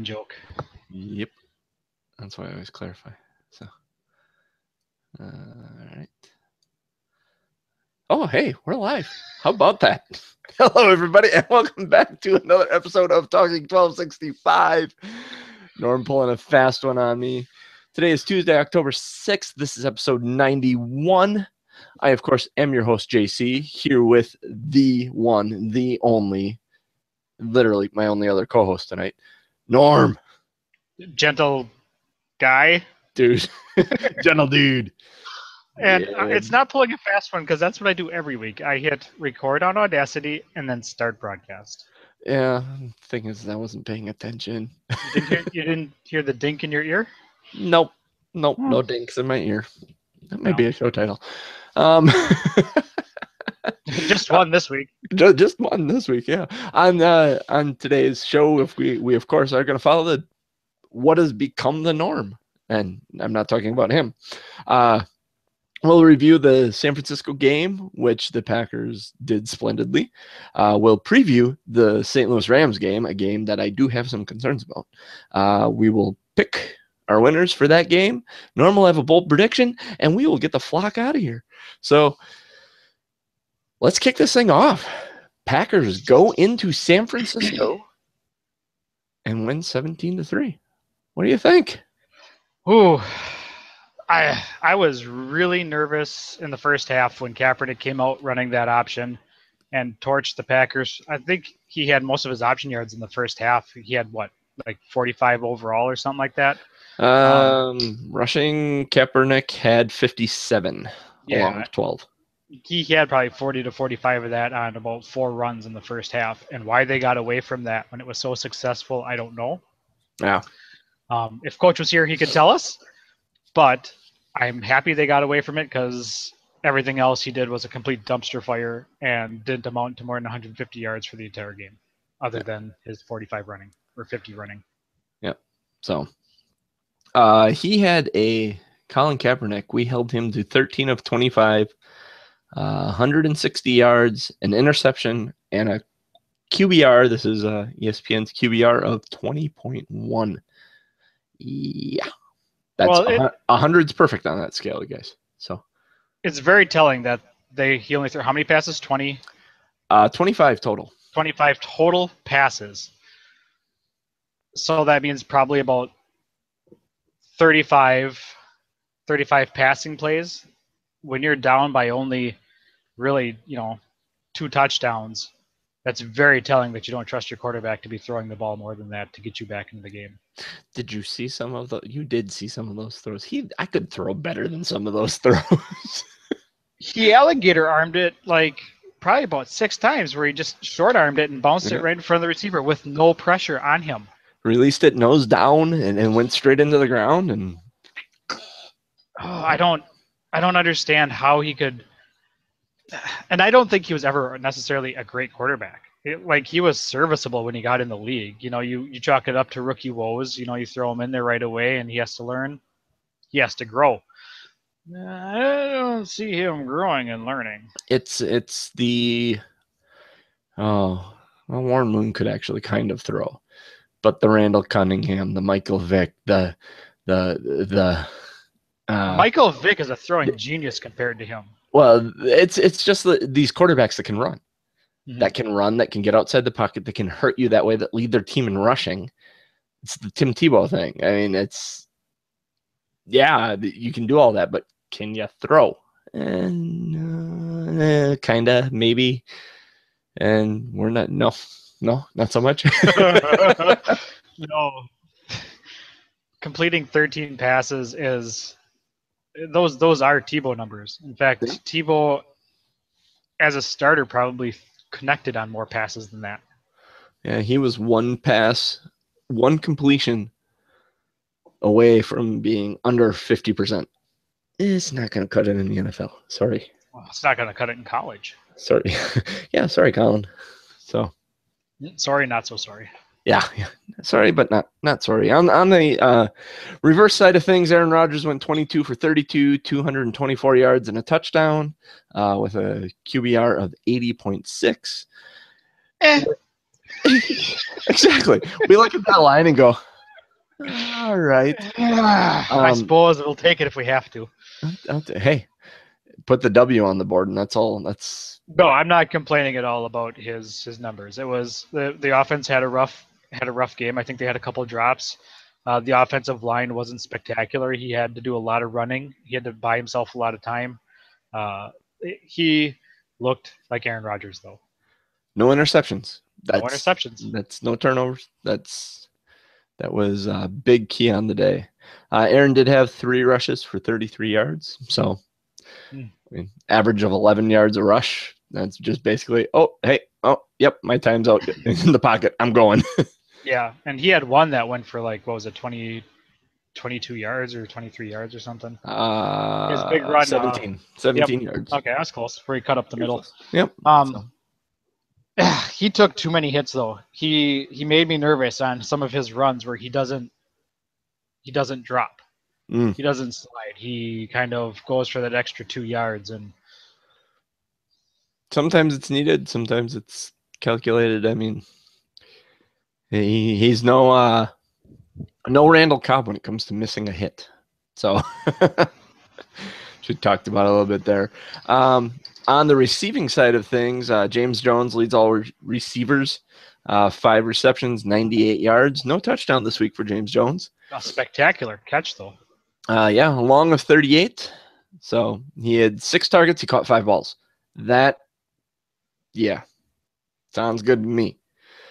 joke. Yep. That's why I always clarify. So, all right. Oh, hey, we're live. How about that? Hello, everybody, and welcome back to another episode of Talking 1265. Norm pulling a fast one on me. Today is Tuesday, October 6th. This is episode 91. I, of course, am your host, JC, here with the one, the only, literally my only other co-host tonight, Norm. Gentle guy. Dude. Gentle dude. And it's not pulling a fast one because that's what I do every week. I hit record on Audacity and then start broadcast. Yeah, the thing is, I wasn't paying attention. You didn't hear the dink in your ear? Nope. No dinks in my ear. That might be a show title. Just one this week. Just one this week, yeah. On today's show, if we of course are going to follow what has become the norm, and I'm not talking about him. We'll review the San Francisco game, which the Packers did splendidly. We'll preview the St. Louis Rams game, a game that I do have some concerns about. We will pick our winners for that game. Norm will have a bold prediction, and we will get the flock out of here. So let's kick this thing off. Packers go into San Francisco and win 17-3. What do you think? Ooh. I was really nervous in the first half when Kaepernick came out running that option and torched the Packers. I think he had most of his option yards in the first half. He had, 45 overall or something like that? Rushing, Kaepernick had 57 along with 12. He had probably 40 to 45 of that on about 4 runs in the first half. And why they got away from that when it was so successful, I don't know. Yeah. If Coach was here, he could tell us. But I'm happy they got away from it because everything else he did was a complete dumpster fire and didn't amount to more than 150 yards for the entire game, other than his 45 running or 50 running. Yep. So he had Colin Kaepernick. We held him to 13 of 25, 160 yards, an interception, and a QBR. This is ESPN's QBR of 20.1. Yeah. That's 100's perfect on that scale, guys. So it's very telling that he only threw how many passes? 20? 25 total. 25 total passes. So that means probably about 35 passing plays. When you're down by only really, 2 touchdowns, that's very telling that you don't trust your quarterback to be throwing the ball more than that to get you back into the game. Did you see some of the? You did see some of those throws. I could throw better than some of those throws. He alligator armed it probably about 6 times, where he just short armed it and bounced it right in front of the receiver with no pressure on him. Released it nose down and went straight into the ground. And I don't understand how he could. And I don't think he was ever necessarily a great quarterback. He was serviceable when he got in the league. You chalk it up to rookie woes. You throw him in there right away, and he has to learn. He has to grow. I don't see him growing and learning. It's the Warren Moon could actually kind of throw, but the Randall Cunningham, the Michael Vick, the Michael Vick is a throwing genius compared to him. Well, it's just these quarterbacks that can run. That can get outside the pocket, that can hurt you that way, that lead their team in rushing. It's the Tim Tebow thing. I mean, you can do all that, but can you throw? And kinda, maybe. And we're not. No, not so much. No. Completing 13 passes is those are Tebow numbers. In fact, Tebow as a starter probably connected on more passes than that. Yeah, he was one completion away from being under 50%. It's not going to cut it in the NFL. Sorry. Well, it's not going to cut it in college. Sorry. Yeah, sorry, Colin. So. Sorry, not so sorry. Yeah. Sorry, but not sorry. On the reverse side of things, Aaron Rodgers went 22 for 32, 224 yards and a touchdown with a QBR of 80.6. Exactly. We look at that line and go, All right. I suppose we'll take it if we have to. Hey, put the W on the board, and that's all. No, I'm not complaining at all about his numbers. It was the offense had a rough game. I think they had a couple of drops. The offensive line wasn't spectacular. He had to do a lot of running. He had to buy himself a lot of time. He looked like Aaron Rodgers, though. No interceptions. No interceptions. That's no turnovers. That was a big key on the day. Aaron did have 3 rushes for 33 yards. So, I mean, average of 11 yards a rush. That's just basically, yep, my time's out in the pocket. I'm going. Yeah, and he had one that went for like, what was it, 22 yards or 23 yards or something? His big run. 17 yards. Okay, that's close. Where he cut up the middle. Yep. He took too many hits though. He made me nervous on some of his runs where he doesn't drop. He doesn't slide. He kind of goes for that extra 2 yards, and sometimes it's needed. Sometimes it's calculated. I mean, he's no Randall Cobb when it comes to missing a hit. So we talked about it a little bit there. On the receiving side of things, James Jones leads all receivers, 5 receptions, 98 yards. No touchdown this week for James Jones. A spectacular catch, though. Yeah, a long of 38. So he had 6 targets. He caught 5 balls. That, yeah, sounds good to me.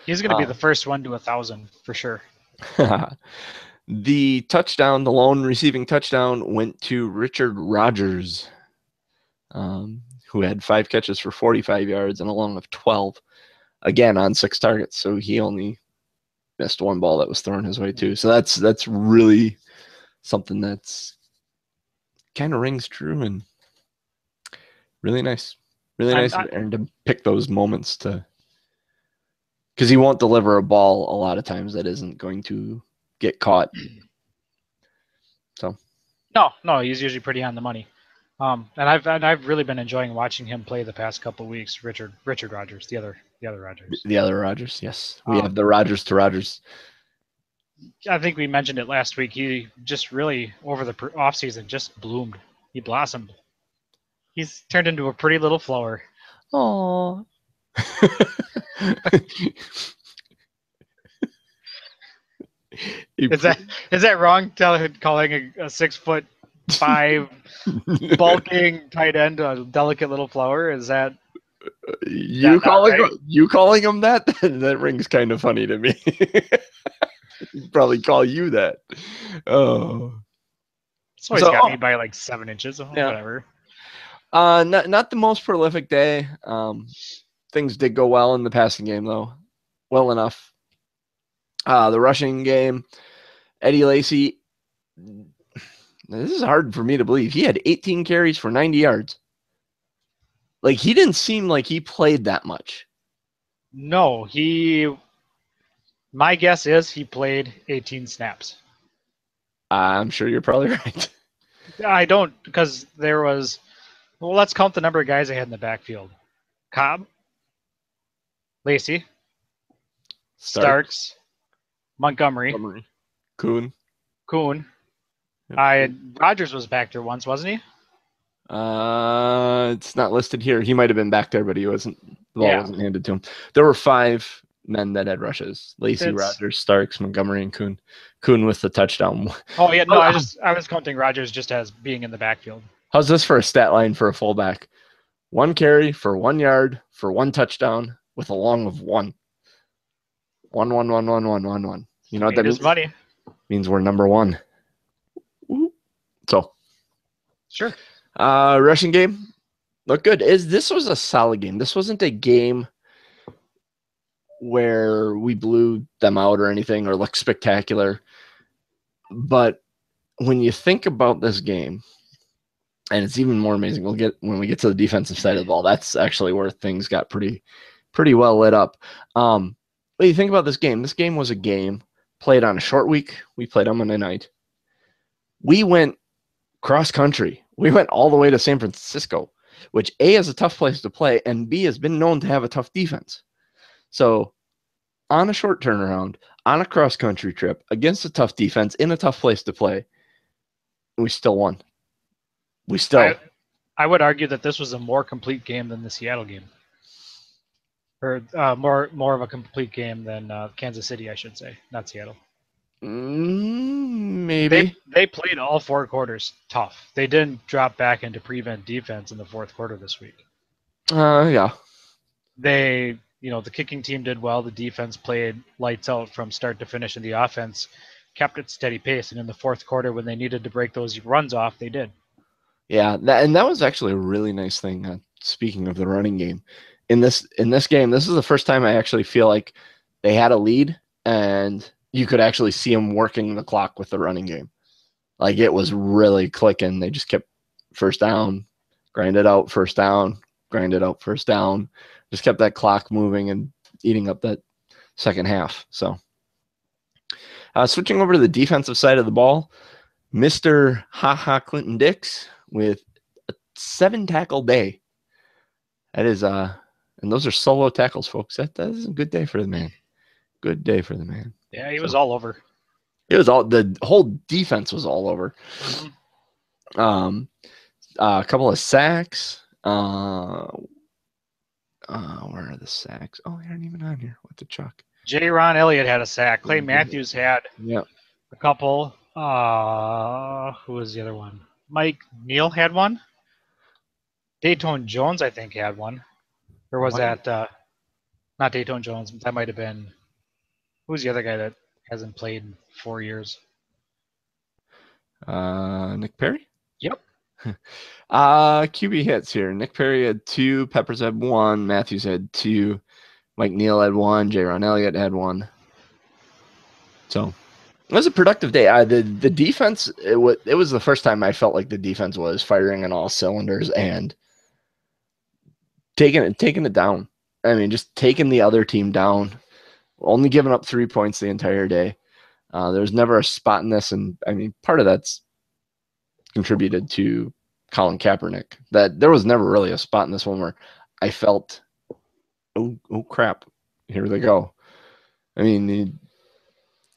He's going to be the first one to 1,000 for sure. The touchdown, the lone receiving touchdown, went to Richard Rodgers, who had 5 catches for 45 yards and a long of 12, again on 6 targets. So he only missed 1 ball that was thrown his way too. So that's really something that's kind of rings true and really nice. Really nice of Aaron to pick those moments because he won't deliver a ball a lot of times that isn't going to get caught. So no, he's usually pretty on the money. And I've really been enjoying watching him play the past couple of weeks. Richard Rodgers, the other Rodgers. The other Rodgers, yes. We have the Rodgers to Rodgers. I think we mentioned it last week. He just really, over the offseason, just bloomed. He blossomed. He's turned into a pretty little flower. Aww. Is that wrong? Calling a 6'5" bulking tight end a delicate little flower? Is that you calling him that? That rings kind of funny to me. He'd probably call you that. Oh, it's always got me by like 7 inches. Whatever. Not the most prolific day. Things did go well in the passing game though, well enough. The rushing game, Eddie Lacy. This is hard for me to believe. He had 18 carries for 90 yards. Like, he didn't seem like he played that much. No, my guess is he played 18 snaps. I'm sure you're probably right. I don't, because there was, well, let's count the number of guys they had in the backfield. Cobb, Lacy, Starks, Montgomery, Kuhn. Yep. Rodgers was back there once, wasn't he? It's not listed here. He might have been back there, but he wasn't. The ball wasn't handed to him. There were 5 men that had rushes: Lacy, Rodgers, Starks, Montgomery, and Kuhn. Kuhn with the touchdown. Oh yeah, no, I was counting Rodgers just as being in the backfield. How's this for a stat line for a fullback? 1 carry for 1 yard for 1 touchdown with a long of 1. 1, 1, 1, 1, 1, 1, 1. You know what that means? Money. Means we're number 1. So, sure. Rushing game looked good. This was a solid game. This wasn't a game where we blew them out or anything or looked spectacular. But when you think about this game, and it's even more amazing, when we get to the defensive side of the ball, that's actually where things got pretty well lit up. But you think about this game. This game was a game played on a short week. We played on Monday night. We went cross country. We went all the way to San Francisco, which A, is a tough place to play, and B, has been known to have a tough defense. So on a short turnaround, on a cross-country trip against a tough defense in a tough place to play. We still won. I would argue that this was a more complete game than the Seattle game, or more of a complete game than Kansas City, I should say, not Seattle. Maybe they played all 4 quarters tough. They didn't drop back into prevent defense in the fourth quarter this week. Yeah. The kicking team did well. The defense played lights out from start to finish, and the offense kept its steady pace. And in the fourth quarter, when they needed to break those runs off, they did. Yeah, that was actually a really nice thing. Speaking of the running game, in this game, this is the first time I actually feel like they had a lead, and you could actually see them working the clock with the running game. Like, it was really clicking. They just kept first down, grind it out, first down, grind it out, first down. Just kept that clock moving and eating up that second half. So, switching over to the defensive side of the ball, Mr. Clinton Dix with a 7-tackle day. That is, and those are solo tackles, folks. That is a good day for the man. Good day for the man. Yeah, he was all over. It was the whole defense was all over. Mm-hmm. A couple of sacks. Where are the sacks? Oh, they aren't even on here. What the chuck? J-Ron Elliott had a sack. Clay Matthews had a couple. Who was the other one? Mike Neal had one. Dayton Jones, I think, had one. Or was that not Dayton Jones? That might have been. Who's the other guy that hasn't played in 4 years? Nick Perry? Yep. QB hits here. Nick Perry had 2, Peppers had 1, Matthews had 2, Mike Neal had 1, J-Ron Elliott had 1. So it was a productive day. The defense, it was the first time I felt like the defense was firing on all cylinders and taking it down. I mean, just taking the other team down. Only giving up 3 points the entire day. There was never a spot in this, and I mean, part of that's contributed to Colin Kaepernick. That there was never really a spot in this one where I felt, oh crap, here they go. I mean,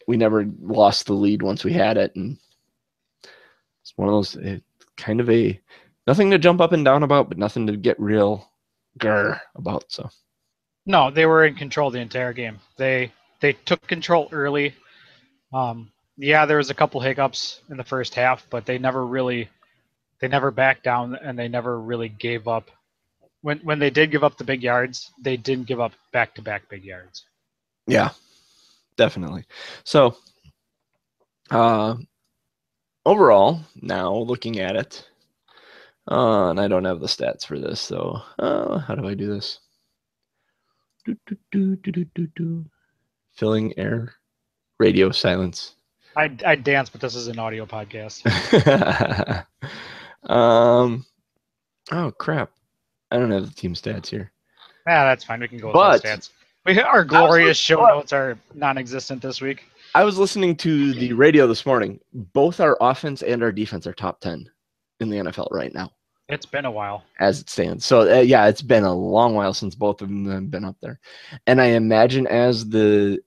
we never lost the lead once we had it, and it's one of those kind of nothing to jump up and down about, but nothing to get real grr about. So. No, they were in control the entire game. They took control early. Yeah, there was a couple hiccups in the first half, but they never backed down, and they never really gave up. When they did give up the big yards, they didn't give up back-to-back big yards. Yeah, definitely. So, overall, now looking at it, and I don't have the stats for this, so how do I do this? Filling air, radio silence. I dance, but this is an audio podcast. Oh crap! I don't have the team stats here. Yeah, that's fine. We can go with those stats. Our glorious show notes are non-existent this week. I was listening to the radio this morning. Both our offense and our defense are top 10 in the NFL right now. It's been a while. As it stands. So, yeah, it's been a long while since both of them have been up there. And I imagine as the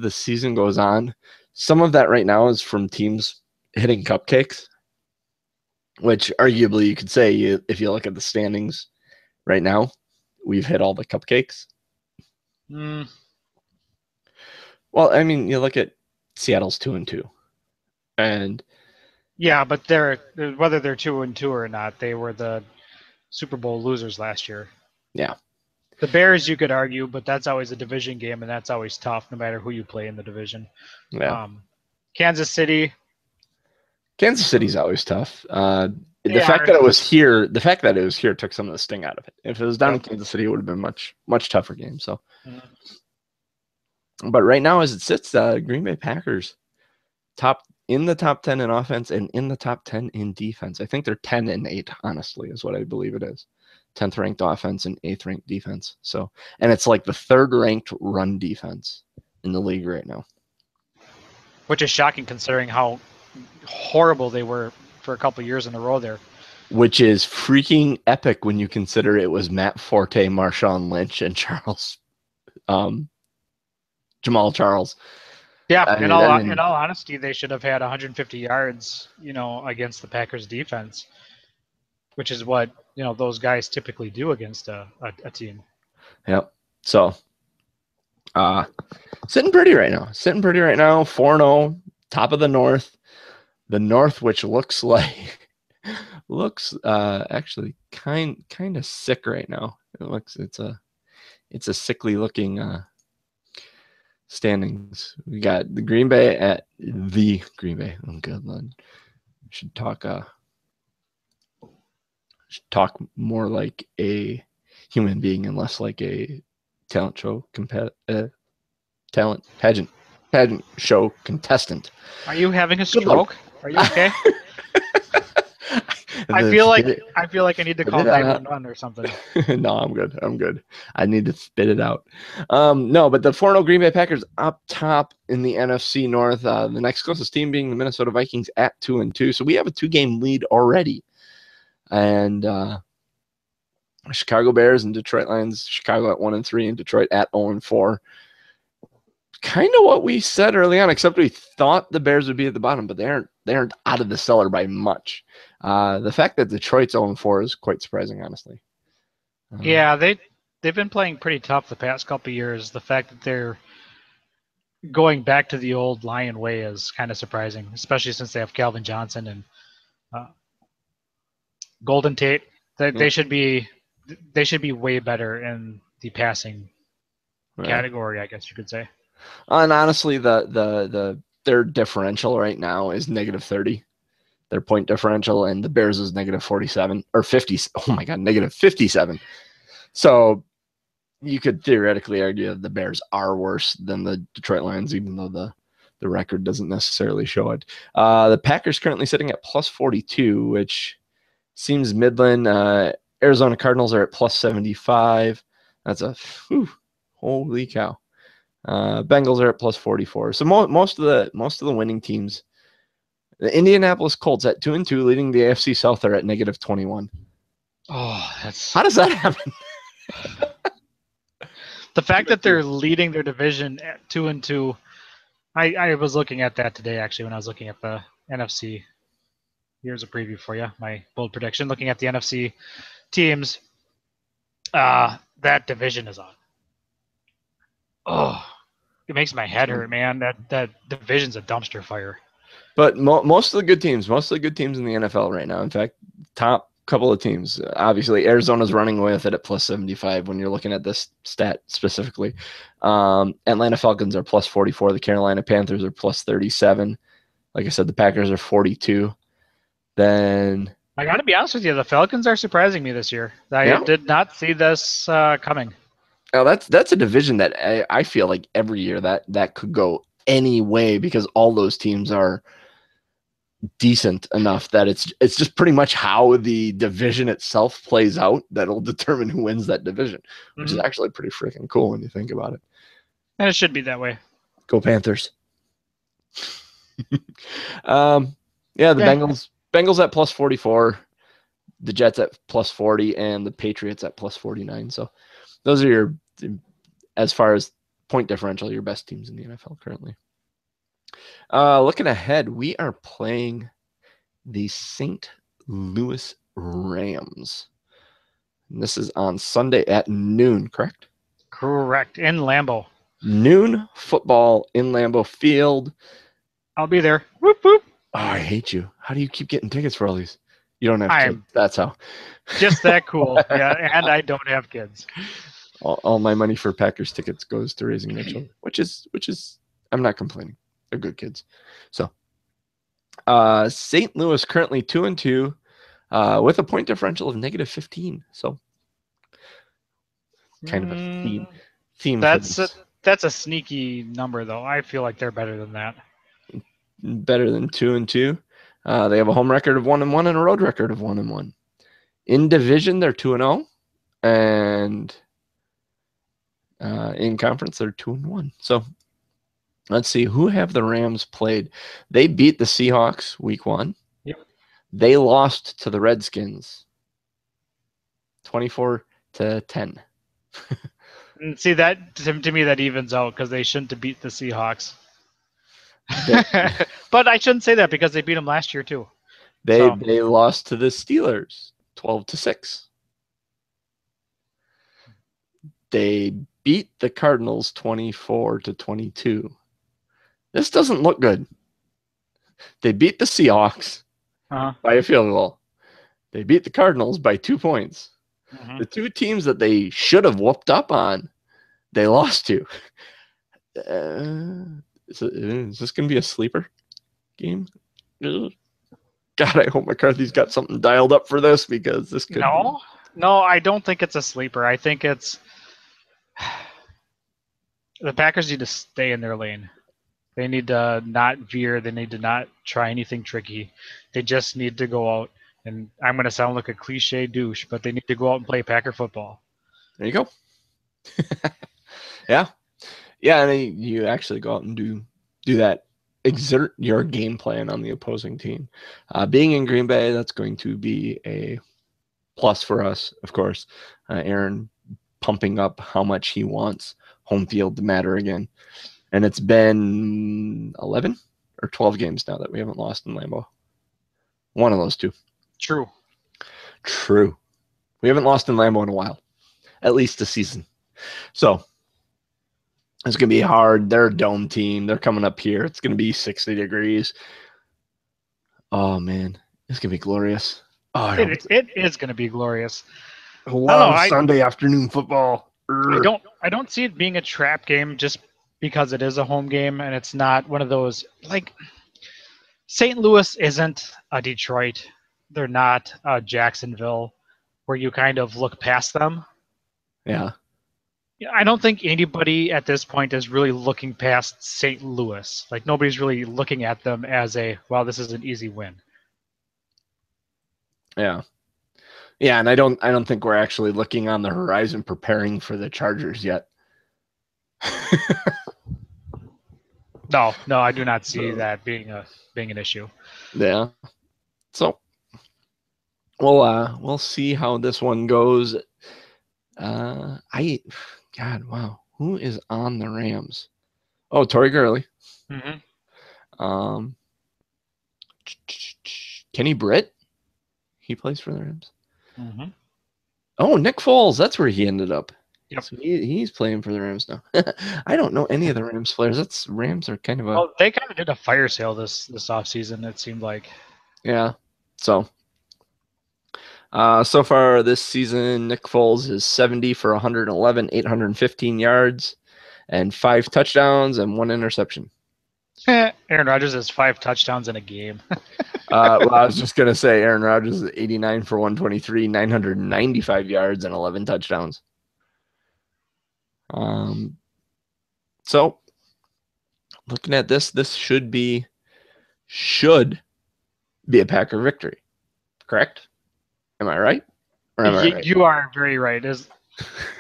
season goes on, some of that right now is from teams hitting cupcakes, which arguably you could say, if you look at the standings right now, we've hit all the cupcakes. Mm. Well, I mean, you look at Seattle's 2-2. And yeah, but whether they're 2-2 or not, they were the Super Bowl losers last year. Yeah. The Bears, you could argue, but that's always a division game, and that's always tough, no matter who you play in the division. Yeah. Kansas City's always tough. The fact that it was here took some of the sting out of it. If it was down in Kansas City, it would have been much, much tougher game. So, But right now, as it sits, Green Bay Packers in the top 10 in offense and in the top 10 in defense. I think they're 10 and 8, honestly, is what I believe it is. 10th ranked offense and 8th ranked defense. So, and it's like the 3rd ranked run defense in the league right now. Which is shocking considering how horrible they were for a couple of years in a row there. Which is freaking epic when you consider it was Matt Forte, Marshawn Lynch, and Jamal Charles. Yeah, I mean, in all honesty, they should have had 150 yards, against the Packers defense, which is what, those guys typically do against a team. yeah. So, sitting pretty right now. 4-0, top of the North. The North, which looks like actually kind of sick right now. It's a sickly looking standings. We got the Green Bay at the Green Bay. Oh, good Lord. Should talk more like a human being and less like a talent show talent pageant show contestant. Are you having a stroke? Are you okay? I feel like I need to call 911 or something. No, I'm good. I need to spit it out. No, but the 4-0 Green Bay Packers up top in the NFC North. The next closest team being the Minnesota Vikings at 2-2. So we have a 2-game lead already. And Chicago Bears and Detroit Lions. Chicago at 1-3 and Detroit at 0-4. Kind of what we said early on, except we thought the Bears would be at the bottom, but they aren't out of the cellar by much. The fact that Detroit's 0-4 is quite surprising, honestly. Yeah, they've been playing pretty tough the past couple of years. The fact that they're going back to the old Lion way is kind of surprising, especially since they have Calvin Johnson and Golden Tate. They should be way better in the passing category, I guess you could say. And honestly, their differential right now is -30. Their point differential, and the Bears is -47 or 50. Oh my God, -57. So you could theoretically argue that the Bears are worse than the Detroit Lions, even though the record doesn't necessarily show it. The Packers currently sitting at +42, which seems Midland. Arizona Cardinals are at +75. That's holy cow. Bengals are at +44. So most of the winning teams. The Indianapolis Colts at 2-2, leading the AFC South, are at -21. Oh, how does that happen? The fact that they're leading their division at 2-2. I was looking at that today, actually, when I was looking at the NFC. Here's a preview for you. My bold prediction. Looking at the NFC teams, that division is on. Oh, it makes my head hurt, man. That division's a dumpster fire. But most of the good teams in the NFL right now, in fact, top couple of teams, obviously Arizona's running away with it at +75 when you're looking at this stat specifically. Atlanta Falcons are +44. The Carolina Panthers are +37. Like I said, the Packers are 42. Then I got to be honest with you, the Falcons are surprising me this year. I did not see this coming. Now that's a division that I feel like every year that could go any way because all those teams are decent enough that it's just pretty much how the division itself plays out that'll determine who wins that division, which is actually pretty freaking cool when you think about it. And it should be that way. Go Panthers. Bengals at +44, the Jets at +40, and the Patriots at +49. So those are your, as far as point differential, your best teams in the NFL currently. Looking ahead, we are playing the St. Louis Rams. And this is on Sunday at noon, correct? Correct. In Lambeau. Noon football in Lambeau Field. I'll be there. Whoop, whoop. Oh, I hate you. How do you keep getting tickets for all these? You don't have kids. That's how. Just that cool. Yeah, and I don't have kids. All my money for Packers tickets goes to raising their children, which is I'm not complaining. They're good kids. So St. Louis currently 2-2 with a point differential of -15. So kind of a theme. That's a sneaky number, though. I feel like they're better than that. Better than 2-2. They have a home record of 1-1 and a road record of 1-1. In division, they're 2-0, and in conference, they're 2-1. So let's see, who have the Rams played? They beat the Seahawks week 1. Yep. They lost to the Redskins 24-10. And see, that to me that evens out because they shouldn't have beat the Seahawks. But I shouldn't say that because they beat them last year too. They So. lost to the Steelers 12-6. They beat the Cardinals 24-22. This doesn't look good. They beat the Seahawks by a field goal. They beat the Cardinals by 2 points. Mm-hmm. The two teams that they should have whooped up on, they lost to. Is this going to be a sleeper game? God, I hope McCarthy's got something dialed up for this, because this could. No, I don't think it's a sleeper. I think it's the Packers need to stay in their lane. They need to not veer. They need to not try anything tricky. They just need to go out, and I'm going to sound like a cliche douche, but they need to go out and play Packer football. There you go. Yeah. Yeah, and you actually go out and do that. Exert your game plan on the opposing team. Being in Green Bay, that's going to be a plus for us, of course. Aaron pumping up how much he wants home field to matter again. And it's been 11 or 12 games now that we haven't lost in Lambeau. One of those two. True. We haven't lost in Lambeau in a while, at least a season. So it's going to be hard. They're a dome team. They're coming up here. It's going to be 60 degrees. Oh, man. It's going to be glorious. Oh, it is going to be glorious. I love Sunday afternoon football. I don't see it being a trap game just because it is a home game, and it's not one of those, like, St. Louis isn't a Detroit. They're not a Jacksonville where you kind of look past them. Yeah. I don't think anybody at this point is really looking past St. Louis. Like, nobody's really looking at them as well, this is an easy win. Yeah. Yeah, and I don't think we're actually looking on the horizon preparing for the Chargers yet. No, I do not see that being an issue. Yeah. So we'll see how this one goes. God, wow. Who is on the Rams? Oh, Tory Gurley. Mm-hmm. Kenny Britt. He plays for the Rams. Mm-hmm. Oh, Nick Foles. That's where he ended up. Yep. So he's playing for the Rams now. I don't know any of the Rams players. Rams are kind of a. Well, they kind of did a fire sale this offseason, it seemed like. Yeah. So far this season, Nick Foles is 70 for 111, 815 yards, and 5 touchdowns and 1 interception. Aaron Rodgers has 5 touchdowns in a game. Well, I was just going to say Aaron Rodgers is 89 for 123, 995 yards, and 11 touchdowns. So looking at this should be a Packer victory. Correct? Am I right? Or am I right? You are very right.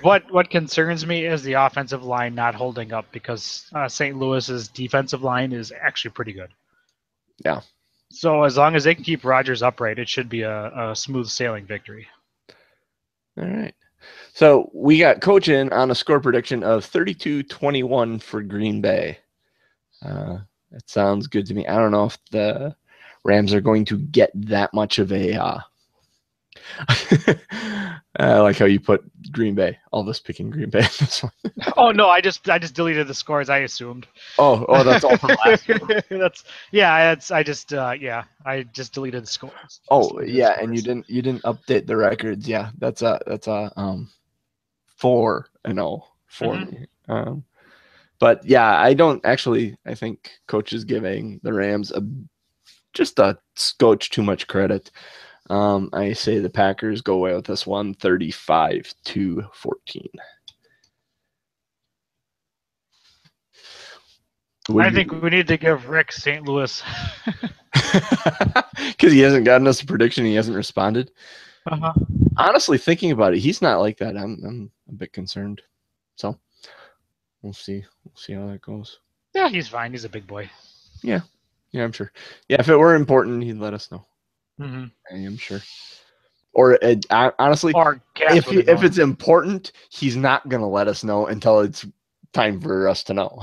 What concerns me is the offensive line not holding up, because St. Louis's defensive line is actually pretty good. Yeah. So as long as they can keep Rodgers upright, it should be a smooth sailing victory. All right. So we got Coach in on a score prediction of 32-21 for Green Bay. That sounds good to me. I don't know if the Rams are going to get that much of a I like how you put Green Bay. All this picking Green Bay. This one. Oh no, I just deleted the scores. I assumed. Oh, that's all from last year. I just deleted the scores. Oh yeah, and you didn't update the records. Yeah, that's a 4-0 for me. But yeah, I think Coach is giving the Rams just a scotch too much credit. I say the Packers go away with this one, 35-14. I think we need to give Rick St. Louis. Because he hasn't gotten us a prediction. He hasn't responded. Honestly, thinking about it, he's not like that. I'm a bit concerned. So we'll see. We'll see how that goes. Yeah, he's fine. He's a big boy. Yeah, I'm sure. Yeah, if it were important, he'd let us know. Mm-hmm. I am sure. Or honestly, if it's important, he's not going to let us know until it's time for us to know.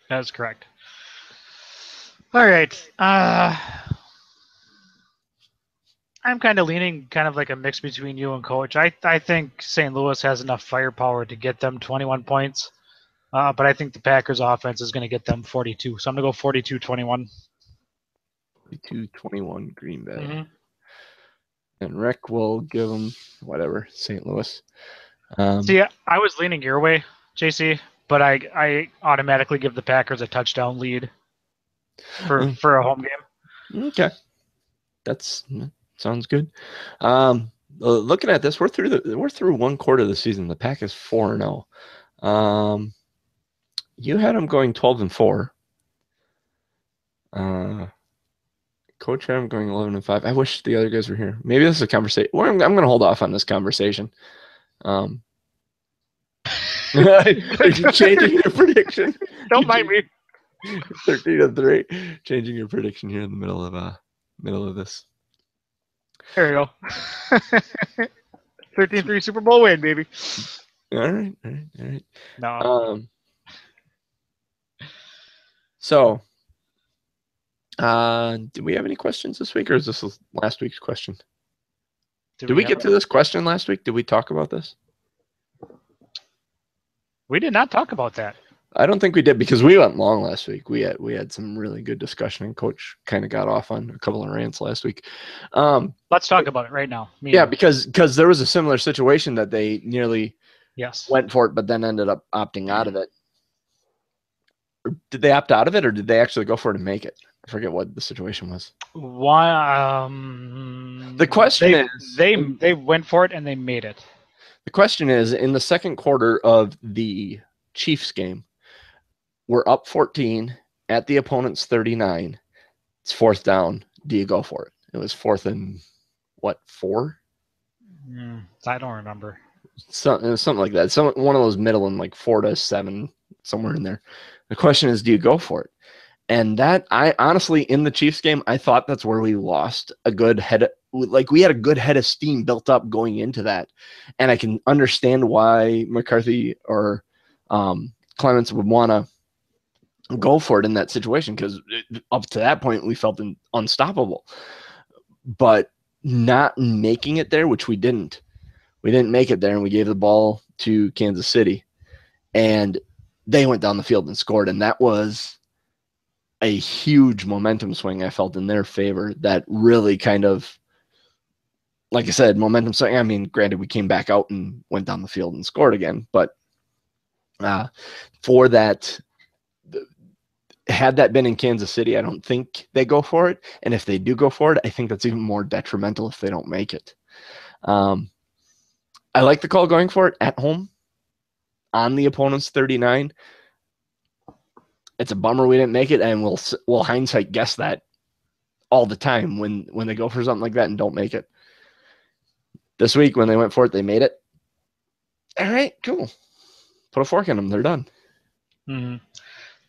That's correct. All right. I'm kind of leaning kind of like a mix between you and Coach. I think St. Louis has enough firepower to get them 21 points, but I think the Packers offense is going to get them 42. So I'm going to go 42-21. 42-21 Green Bay. Mm-hmm. And Rick will give them whatever, St. Louis. See, I was leaning your way, JC, but I automatically give the Packers a touchdown lead for a home game. Okay. That sounds good. Looking at this, we're through one quarter of the season. The Pack is 4-0. You had them going 12-4. Coach had them going 11-5. I wish the other guys were here. Maybe this is a conversation. I'm going to hold off on this conversation. Are you changing your prediction? Don't mind me. 13-3. Changing your prediction here in the middle of this. There you go. 13-3 Super Bowl win, baby. All right. No. So, did we have any questions this week, or is this last week's question? Did we get to this question last week? Did we talk about this? We did not talk about that. I don't think we did, because we went long last week. We had some really good discussion, and Coach kind of got off on a couple of rants last week. Let's talk about it right now. Yeah, because there was a similar situation that they nearly went for it, but then ended up opting out of it. Or did they opt out of it, or did they actually go for it and make it? I forget what the situation was. Why? The question is, they went for it and they made it. The question is, in the second quarter of the Chiefs game, we're up 14 at the opponent's 39. It's fourth down. Do you go for it? It was 4th and 4? I don't remember. Something like that. One of those middle and like 4 to 7, somewhere in there. The question is, do you go for it? And that, I honestly, in the Chiefs game, I thought that's where we lost a good head. We had a good head of steam built up going into that. And I can understand why McCarthy or Clements would want to go for it in that situation, because up to that point, we felt unstoppable. But not making it there, which we didn't. We didn't make it there, and we gave the ball to Kansas City. And they went down the field and scored, and that was a huge momentum swing I felt in their favor that really kind of, like I said, momentum swing. I mean, granted, we came back out and went down the field and scored again, but for that, had that been in Kansas City, I don't think they go for it. And if they do go for it, I think that's even more detrimental if they don't make it. I like the call going for it at home on the opponent's 39. It's a bummer we didn't make it, and we'll hindsight guess that all the time when they go for something like that and don't make it. This week, when they went for it, they made it. All right, cool. Put a fork in them. They're done. Mm-hmm.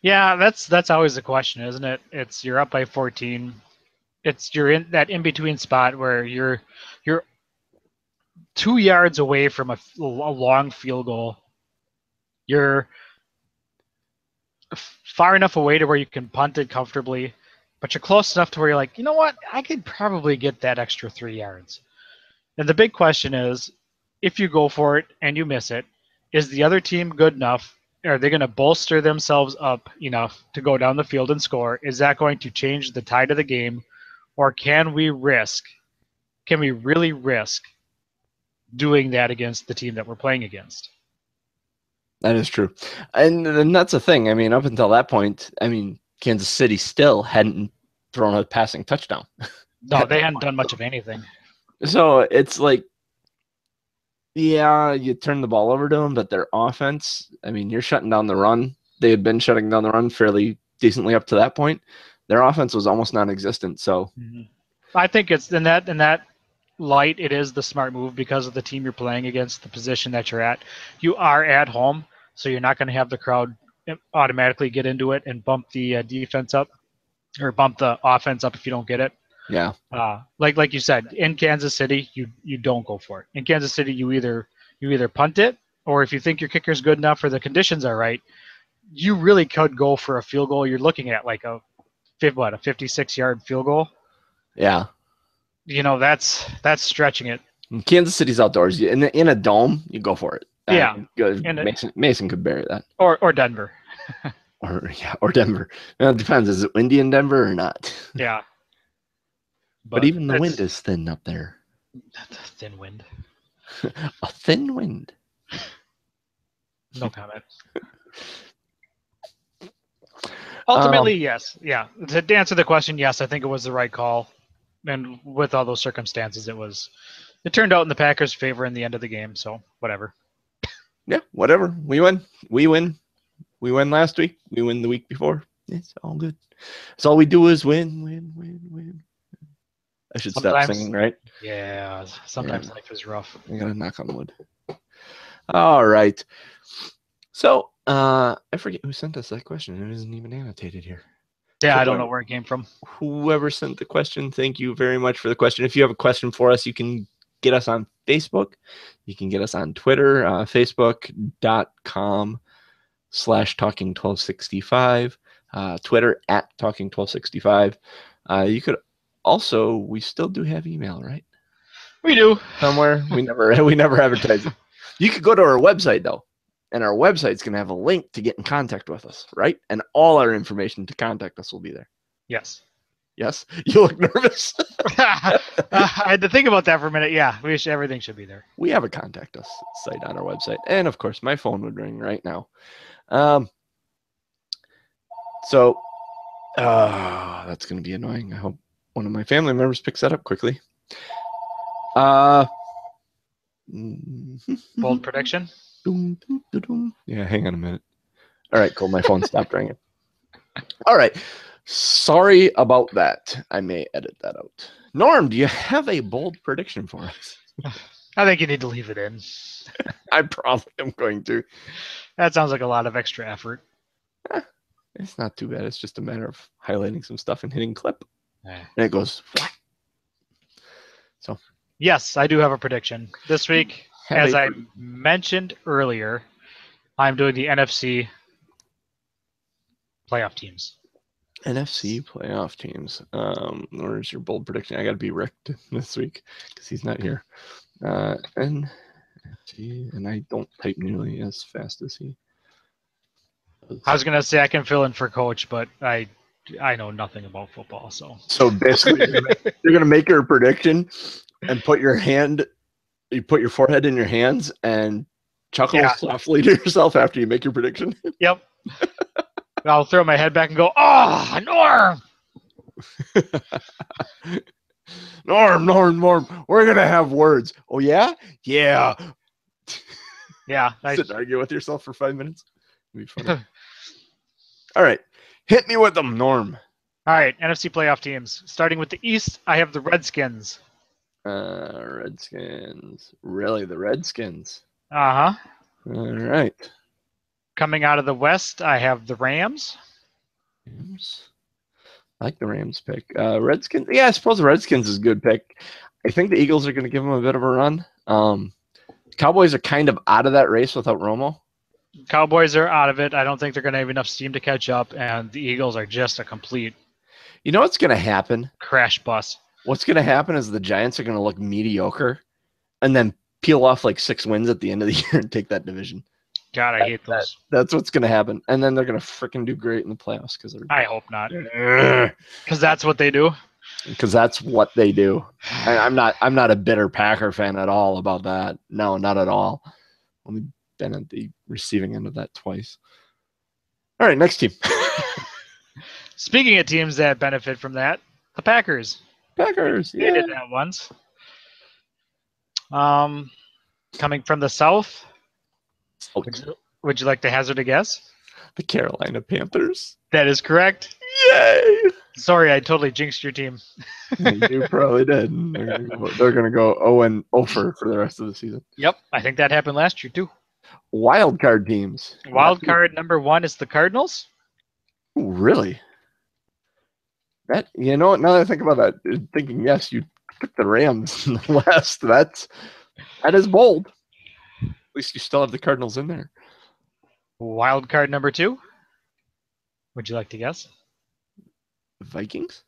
Yeah, that's always the question, isn't it? It's you're up by 14. You're in that in between spot where you're 2 yards away from a long field goal. You're far enough away to where you can punt it comfortably, but you're close enough to where you're like, you know what? I could probably get that extra 3 yards. And the big question is, if you go for it and you miss it, is the other team good enough? Are they going to bolster themselves up enough to go down the field and score? Is that going to change the tide of the game? Or can we really risk doing that against the team that we're playing against? That is true. And that's the thing. I mean, up until that point, Kansas City still hadn't thrown a passing touchdown. No, they hadn't done much of anything. So it's like, yeah, you turn the ball over to them, but their offense, you're shutting down the run. They had been shutting down the run fairly decently up to that point. Their offense was almost non-existent. So I think it's in that light, it is the smart move because of the team you're playing against, the position that you're at. You are at home, so you're not going to have the crowd automatically get into it and bump the defense up or bump the offense up if you don't get it. Yeah. Like you said, in Kansas City, you don't go for it. In Kansas City, you either punt it, or if you think your kicker's good enough or the conditions are right, you really could go for a field goal. You're looking at like a 56-yard field goal. Yeah. That's stretching it. Kansas City's outdoors. In a dome, you go for it. Yeah. Mason could bury that. Or Denver. Or Denver. It depends. Is it windy in Denver or not? Yeah. But even the wind is thin up there. That's a thin wind. A thin wind. No comment. Ultimately, yes. Yeah. To answer the question, yes, I think it was the right call. And with all those circumstances, it turned out in the Packers' favor in the end of the game. So whatever. Yeah, whatever. We win. We win last week. We win the week before. It's all good. So all we do is win. I should stop singing, right? Yeah. Sometimes life is rough. I gotta knock on wood. All right. So I forget who sent us that question. It isn't even annotated here. Yeah, I don't know where it came from. Whoever sent the question, thank you very much for the question. If you have a question for us, you can get us on Facebook. You can get us on Twitter, facebook.com/talking1265, Twitter @talking1265. You could also, we still do have email, right? We do. Somewhere. We never advertise it. You could go to our website though. And our website's going to have a link to get in contact with us, right? And all our information to contact us will be there. Yes. Yes? You look nervous. I had to think about that for a minute. Yeah, everything should be there. We have a contact us site on our website. And, of course, my phone would ring right now. That's going to be annoying. I hope one of my family members picks that up quickly. Bold prediction? Yeah, hang on a minute. All right, cool. My phone stopped ringing. All right. Sorry about that. I may edit that out. Norm, do you have a bold prediction for us? I think you need to leave it in. I probably am going to. That sounds like a lot of extra effort. It's not too bad. It's just a matter of highlighting some stuff and hitting clip. And it goes. So. Yes, I do have a prediction. This week, as I mentioned earlier, I'm doing the NFC playoff teams. NFC playoff teams. Where's your bold prediction? I got to be Rick this week because he's not here. NFC, and I don't type nearly as fast as he does. I was gonna say I can fill in for Coach, but I know nothing about football, so. So basically, you're gonna make your prediction and put your forehead in your hands and chuckle softly to yourself after you make your prediction. Yep. I'll throw my head back and go, "Oh, Norm!" Norm. We're gonna have words. Oh yeah, yeah. Yeah. Sit and argue with yourself for 5 minutes. It'd be funny. All right, hit me with them, Norm. All right, NFC playoff teams. Starting with the East, I have the Redskins. Redskins. Really, the Redskins? Uh-huh. All right. Coming out of the West, I have the Rams. Rams. I like the Rams pick. Redskins. Yeah, I suppose the Redskins is a good pick. I think the Eagles are going to give them a bit of a run. Cowboys are kind of out of that race without Romo. Cowboys are out of it. I don't think they're going to have enough steam to catch up, and the Eagles are just a complete. You know what's going to happen? Crash bus. What's going to happen is the Giants are going to look mediocre and then peel off like 6 wins at the end of the year and take that division. God, I hate those. That's what's going to happen. And then they're going to freaking do great in the playoffs. I hope not. Because that's what they do. Because that's what they do. I'm not a bitter Packer fan at all about that. No, not at all. Only been at the receiving end of that twice. All right, next team. Speaking of teams that benefit from that, the Packers. Packers, yeah. They did that once. Coming from the South, would you like to hazard a guess? The Carolina Panthers. That is correct. Yay! Sorry, I totally jinxed your team. You probably did. They're going to go 0-0 for the rest of the season. Yep, I think that happened last year too. Wild card teams. Wild card number 1 is the Cardinals. Ooh, really? That, you know, now that I think about that, thinking yes, you took the Rams in the West. That is bold. At least you still have the Cardinals in there. Wild card number 2. Would you like to guess? Vikings?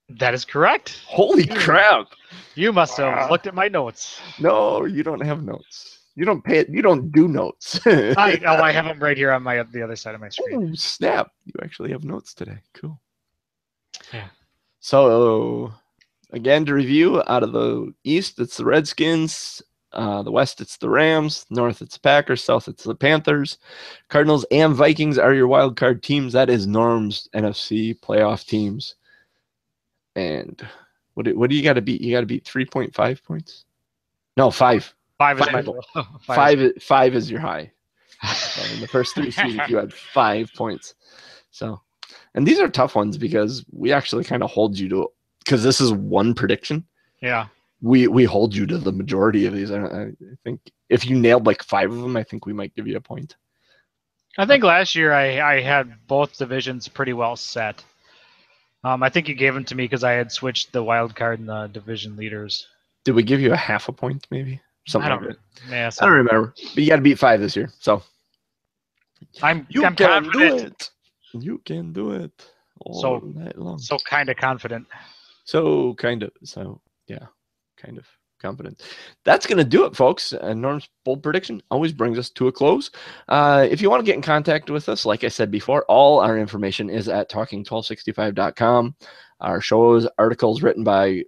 That is correct. Holy crap! You must have looked at my notes. No, you don't have notes. You don't pay it. You don't do notes. I have them right here on the other side of my screen. Oh, snap. You actually have notes today. Cool. Yeah. So, again, to review, out of the East, it's the Redskins. The West, it's the Rams. North, it's the Packers. South, it's the Panthers. Cardinals and Vikings are your wild card teams. That is Norm's NFC playoff teams. And what do you got to beat? You got to beat 3.5 points? No, 5. 5 is my goal. 5 is your high. So in the first 3 seasons, you had 5 points. So, and these are tough ones because we actually kind of hold you to, because this is one prediction. Yeah. We hold you to the majority of these. I think if you nailed like 5 of them, I think we might give you a point. I think last year I had both divisions pretty well set. I think you gave them to me because I had switched the wild card and the division leaders. Did we give you a half a point maybe? Something like that. Yeah, I don't remember. But you got to beat 5 this year. So I'm can confident. Do it. You can do it all night long. So kind of confident. So kind of. So yeah, kind of confident. That's going to do it, folks. Norm's bold prediction always brings us to a close. If you want to get in contact with us, like I said before, all our information is at talking1265.com. Our shows, articles written by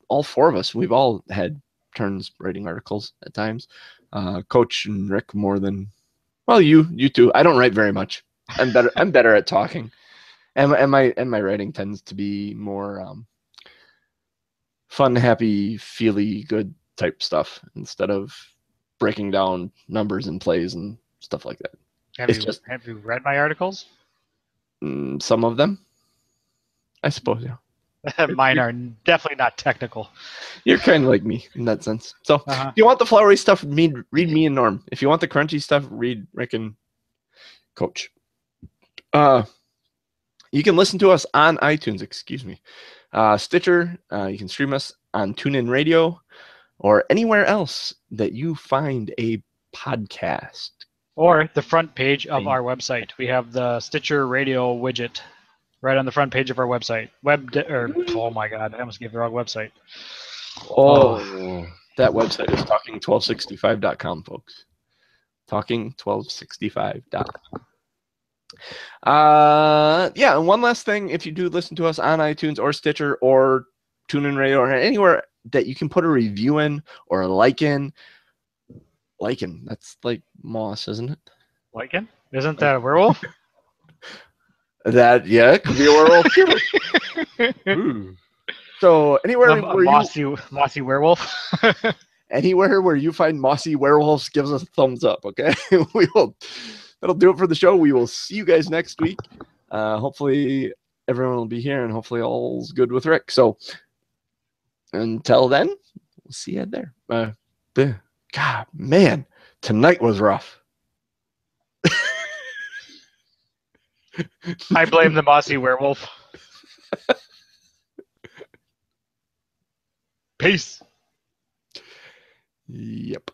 all 4 of us. We've all had turns writing articles at times. Coach and Rick more than, well, you too. I don't write very much. I'm better at talking, and my writing tends to be more fun, happy, feely, good type stuff instead of breaking down numbers and plays and stuff like that. Have you read my articles? Some of them, I suppose, yeah. Mine are definitely not technical. You're kind of like me in that sense. So if you want the flowery stuff, read me and Norm. If you want the crunchy stuff, read Rick and Coach. You can listen to us on iTunes, Stitcher. You can stream us on TuneIn Radio or anywhere else that you find a podcast. Or the front page of our website. We have the Stitcher Radio widget right on the front page of our website. Oh my God, I almost gave the wrong website. That website is talking1265.com, folks. Talking1265.com. Yeah, and one last thing, if you do listen to us on iTunes or Stitcher or TuneIn Radio or anywhere that you can put a review in or a like in, that's like moss, isn't it? Lichen? Isn't that a werewolf? It could be a werewolf too. So anywhere where mossy werewolf. Anywhere where you find mossy werewolves, gives us a thumbs up, okay? That'll do it for the show. We will see you guys next week. Hopefully everyone will be here and hopefully all's good with Rick. So until then, we'll see you there. God, man, tonight was rough. I blame the mossy werewolf. Peace. Yep.